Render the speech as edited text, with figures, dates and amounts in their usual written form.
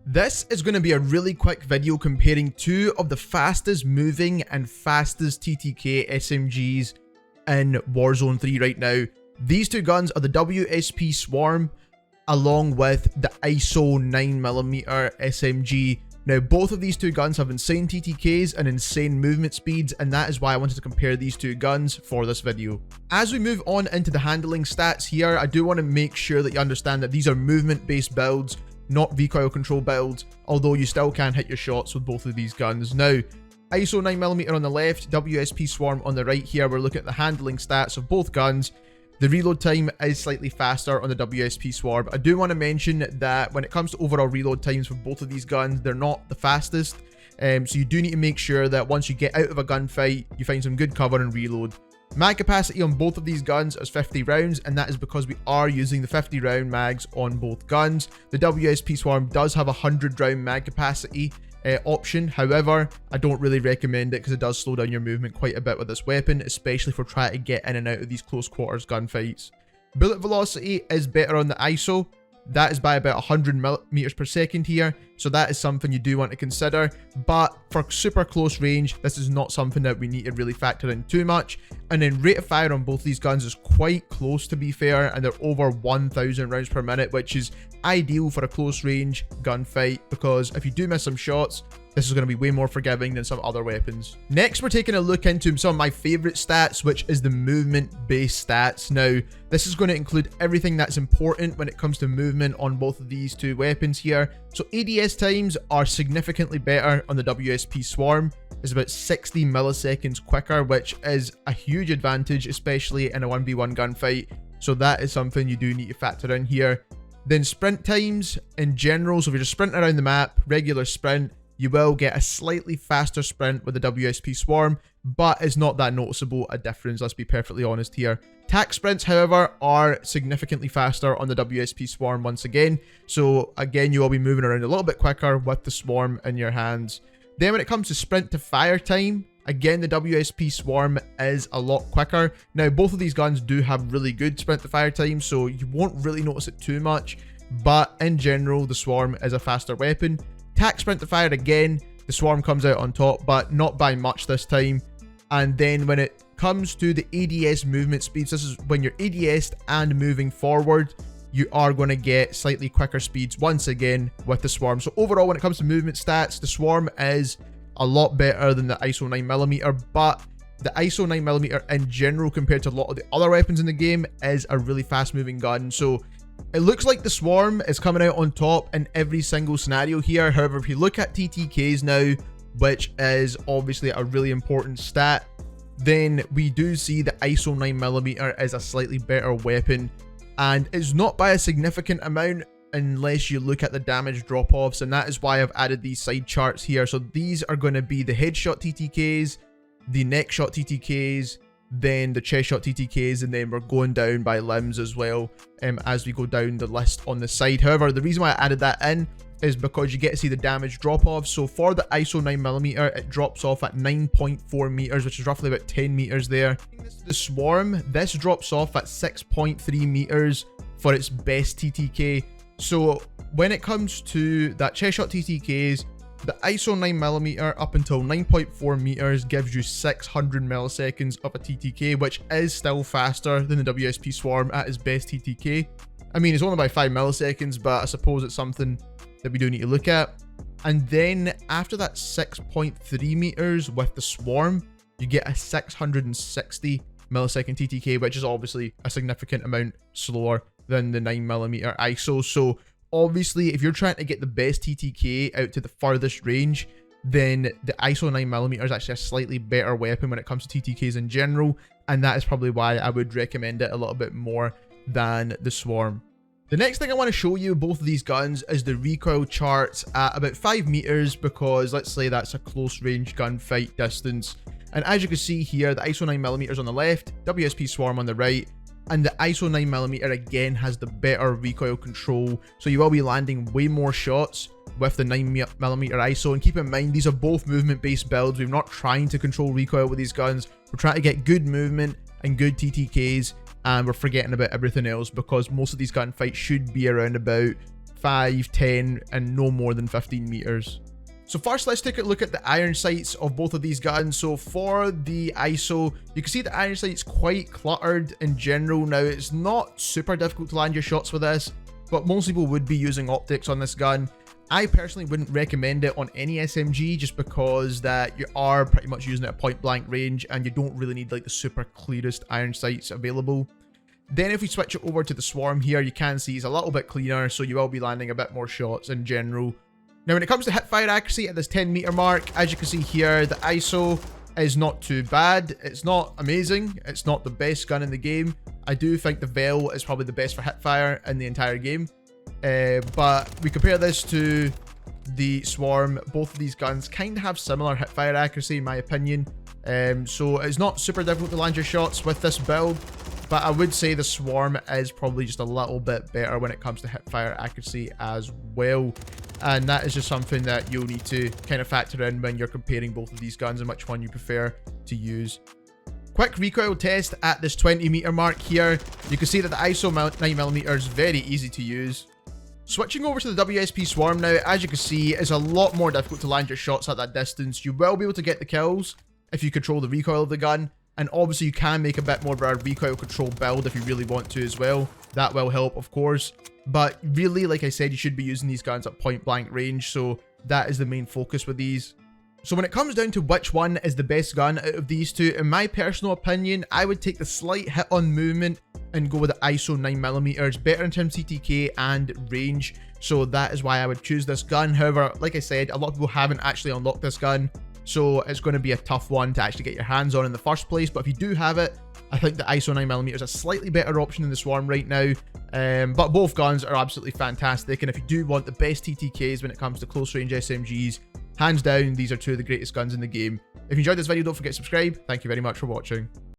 This is going to be a really quick video comparing two of the fastest moving and fastest TTK SMGs in Warzone 3 right now. These two guns are the WSP SWARM along with the ISO 9mm SMG. Now both of these two guns have insane TTKs and insane movement speeds, and that is why I wanted to compare these two guns for this video. As we move on into the handling stats here, I do want to make sure that you understand that these are movement based builds, not recoil control builds, although you still can hit your shots with both of these guns. Now, ISO 9mm on the left, WSP SWARM on the right here, we're looking at the handling stats of both guns. The reload time is slightly faster on the WSP SWARM. I do want to mention that when it comes to overall reload times for both of these guns, they're not the fastest. So you do need to make sure that once you get out of a gunfight, you find some good cover and reload. Mag capacity on both of these guns is 50 rounds, and that is because we are using the 50 round mags on both guns. The WSP SWARM does have a 100 round mag capacity option. However, I don't really recommend it because it does slow down your movement quite a bit with this weapon, especially for trying to get in and out of these close quarters gunfights. Bullet velocity is better on the ISO. That is by about 100 meters per second here, so that is something you do want to consider. But for super close range, this is not something that we need to really factor in too much. And then rate of fire on both these guns is quite close, to be fair, and they're over 1000 rounds per minute, which is ideal for a close range gunfight, because if you do miss some shots, this is going to be way more forgiving than some other weapons. Next, we're taking a look into some of my favorite stats, which is the movement-based stats. Now, this is going to include everything that's important when it comes to movement on both of these two weapons here. So ADS times are significantly better on the WSP SWARM. It's about 60 milliseconds quicker, which is a huge advantage, especially in a 1v1 gunfight. So that is something you do need to factor in here. Then sprint times in general, so if you're just sprinting around the map, regular sprint, you will get a slightly faster sprint with the WSP SWARM, but it's not that noticeable a difference, let's be perfectly honest here. TAQ sprints, however, are significantly faster on the WSP SWARM once again, so again, you will be moving around a little bit quicker with the SWARM in your hands. Then when it comes to sprint to fire time, again, the WSP SWARM is a lot quicker. Now, both of these guns do have really good sprint to fire time, so you won't really notice it too much, but in general, the SWARM is a faster weapon. TAQ sprint to fire again, the SWARM comes out on top, but not by much this time. And then when it comes to the ADS movement speeds, this is when you're ADS'd and moving forward, you are going to get slightly quicker speeds once again with the SWARM. So overall, when it comes to movement stats, the SWARM is a lot better than the ISO 9mm, but the ISO 9mm in general, compared to a lot of the other weapons in the game, is a really fast moving gun. So it looks like the SWARM is coming out on top in every single scenario here. However, if you look at TTKs now, which is obviously a really important stat, then we do see the ISO 9mm is a slightly better weapon, and it's not by a significant amount unless you look at the damage drop-offs, and that is why I've added these side charts here. So these are going to be the headshot TTKs, the neck shot TTKs, then the chest shot TTKs, and then we're going down by limbs as well as we go down the list on the side. However, the reason why I added that in is because you get to see the damage drop off. So for the ISO 9mm, it drops off at 9.4 meters, which is roughly about 10 meters there. The SWARM, this drops off at 6.3 meters for its best TTK. So when it comes to that chest shot TTKs, the ISO 9mm up until 9.4 meters gives you 600 milliseconds of a TTK, which is still faster than the WSP SWARM at its best TTK. I mean, it's only by 5 milliseconds, but I suppose it's something that we do need to look at. And then after that 6.3 meters with the SWARM, you get a 660 millisecond TTK, which is obviously a significant amount slower than the 9mm ISO. So obviously, if you're trying to get the best TTK out to the farthest range, then the ISO 9mm is actually a slightly better weapon when it comes to TTKs in general, and that is probably why I would recommend it a little bit more than the SWARM. The next thing I want to show you both of these guns is the recoil charts at about 5 meters, because let's say that's a close range gunfight distance. And as you can see here, the ISO 9mm on the left, WSP SWARM on the right, and the ISO 9mm again has the better recoil control, so you will be landing way more shots with the 9mm ISO. And keep in mind, these are both movement based builds. We're not trying to control recoil with these guns, we're trying to get good movement and good TTKs, and we're forgetting about everything else, because most of these gunfights should be around about 5, 10, and no more than 15 meters. So first, let's take a look at the iron sights of both of these guns. So for the ISO, you can see the iron sight's quite cluttered in general. Now, it's not super difficult to land your shots with this, but most people would be using optics on this gun. I personally wouldn't recommend it on any SMG just because that you are pretty much using it at point blank range and you don't really need like the super clearest iron sights available. Then if we switch it over to the Swarm here, you can see it's a little bit cleaner, so you will be landing a bit more shots in general. Now when it comes to hip fire accuracy at this 10 meter mark, as you can see here, the ISO is not too bad. It's not amazing. It's not the best gun in the game. I do think the Veil is probably the best for hip fire in the entire game. But we compare this to the Swarm. Both of these guns kind of have similar hip fire accuracy in my opinion. So it's not super difficult to land your shots with this build, but I would say the Swarm is probably just a little bit better when it comes to hip fire accuracy as well. And that is just something that you'll need to kind of factor in when you're comparing both of these guns and which one you prefer to use. Quick recoil test at this 20 meter mark here. You can see that the ISO 9mm is very easy to use. Switching over to the WSP SWARM now, as you can see, it's a lot more difficult to land your shots at that distance. You will be able to get the kills if you control the recoil of the gun, and obviously you can make a bit more of a recoil control build if you really want to as well. That will help, of course, but really, like I said, you should be using these guns at point blank range, so that is the main focus with these. So when it comes down to which one is the best gun out of these two, in my personal opinion, I would take the slight hit on movement and go with the ISO 9mm. It's better in terms of TTK and range, so that is why I would choose this gun. However, like I said, a lot of people haven't actually unlocked this gun, so it's going to be a tough one to actually get your hands on in the first place. But if you do have it, I think the ISO 9mm is a slightly better option than the Swarm right now. But both guns are absolutely fantastic, and if you do want the best TTKs when it comes to close range SMGs, hands down, these are two of the greatest guns in the game. If you enjoyed this video, don't forget to subscribe. Thank you very much for watching.